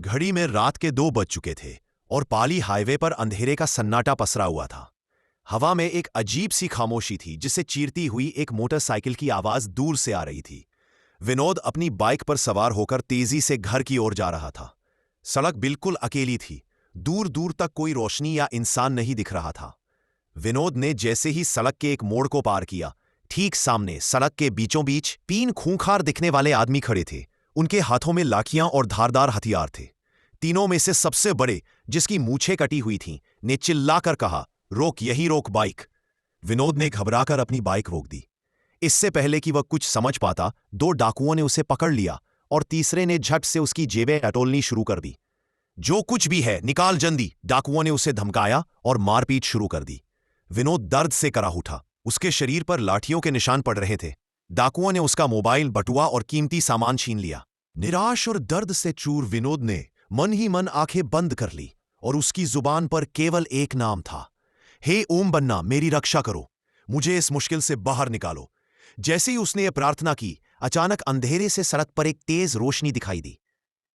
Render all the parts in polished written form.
घड़ी में रात के 2 बज चुके थे और पाली हाईवे पर अंधेरे का सन्नाटा पसरा हुआ था। हवा में एक अजीब सी खामोशी थी जिसे चीरती हुई एक मोटरसाइकिल की आवाज दूर से आ रही थी। विनोद अपनी बाइक पर सवार होकर तेजी से घर की ओर जा रहा था। सड़क बिल्कुल अकेली थी, दूर दूर तक कोई रोशनी या इंसान नहीं दिख रहा था। विनोद ने जैसे ही सड़क के एक मोड़ को पार किया, ठीक सामने सड़क के बीचों बीच 3 खूंखार दिखने वाले आदमी खड़े थे। उनके हाथों में लाठियां और धारदार हथियार थे। तीनों में से सबसे बड़े, जिसकी मूछें कटी हुई थीं, ने चिल्लाकर कहा, रोक, यहीं रोक बाइक। विनोद ने घबराकर अपनी बाइक रोक दी। इससे पहले कि वह कुछ समझ पाता, 2 डाकुओं ने उसे पकड़ लिया और तीसरे ने झट से उसकी जेबें टटोलनी शुरू कर दी। जो कुछ भी है निकाल जल्दी, डाकुओं ने उसे धमकाया और मारपीट शुरू कर दी। विनोद दर्द से कराह उठा। उसके शरीर पर लाठियों के निशान पड़ रहे थे। डाकुओं ने उसका मोबाइल, बटुआ और कीमती सामान छीन लिया। निराश और दर्द से चूर विनोद ने मन ही मन आंखें बंद कर ली और उसकी जुबान पर केवल एक नाम था, हे ओम बन्ना, मेरी रक्षा करो, मुझे इस मुश्किल से बाहर निकालो। जैसे ही उसने यह प्रार्थना की, अचानक अंधेरे से सड़क पर एक तेज रोशनी दिखाई दी।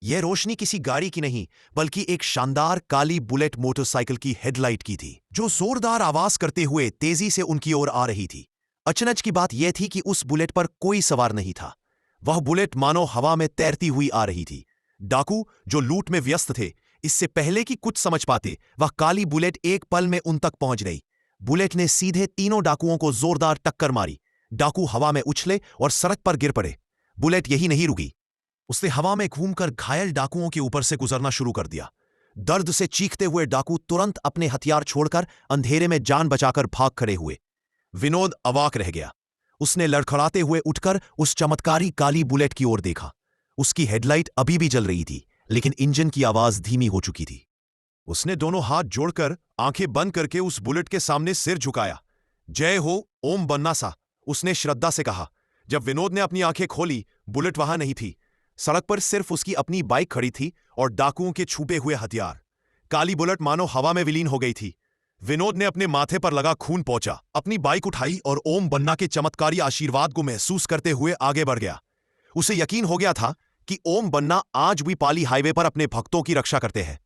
यह रोशनी किसी गाड़ी की नहीं, बल्कि एक शानदार काली बुलेट मोटरसाइकिल की हेडलाइट की थी, जो जोरदार आवाज करते हुए तेजी से उनकी ओर आ रही थी। अचरज की बात यह थी कि उस बुलेट पर कोई सवार नहीं था। वह बुलेट मानो हवा में तैरती हुई आ रही थी। डाकू, जो लूट में व्यस्त थे, इससे पहले कि कुछ समझ पाते, वह काली बुलेट एक पल में उन तक पहुंच गई। बुलेट ने सीधे तीनों डाकुओं को जोरदार टक्कर मारी। डाकू हवा में उछले और सड़क पर गिर पड़े। बुलेट यही नहीं रुकी, उसने हवा में घूमकर घायल डाकुओं के ऊपर से गुजरना शुरू कर दिया। दर्द से चीखते हुए डाकू तुरंत अपने हथियार छोड़कर अंधेरे में जान बचाकर भाग खड़े हुए। विनोद अवाक रह गया। उसने लड़खड़ाते हुए उठकर उस चमत्कारी काली बुलेट की ओर देखा। उसकी हेडलाइट अभी भी जल रही थी, लेकिन इंजन की आवाज धीमी हो चुकी थी। उसने दोनों हाथ जोड़कर आंखें बंद करके उस बुलेट के सामने सिर झुकाया। जय हो ओम बन्ना सा, उसने श्रद्धा से कहा। जब विनोद ने अपनी आंखें खोली, बुलेट वहां नहीं थी। सड़क पर सिर्फ उसकी अपनी बाइक खड़ी थी और डाकुओं के छुपे हुए हथियार। काली बुलेट मानो हवा में विलीन हो गई थी। विनोद ने अपने माथे पर लगा खून पोंछा, अपनी बाइक उठाई और ओम बन्ना के चमत्कारी आशीर्वाद को महसूस करते हुए आगे बढ़ गया। उसे यकीन हो गया था कि ओम बन्ना आज भी पाली हाईवे पर अपने भक्तों की रक्षा करते हैं।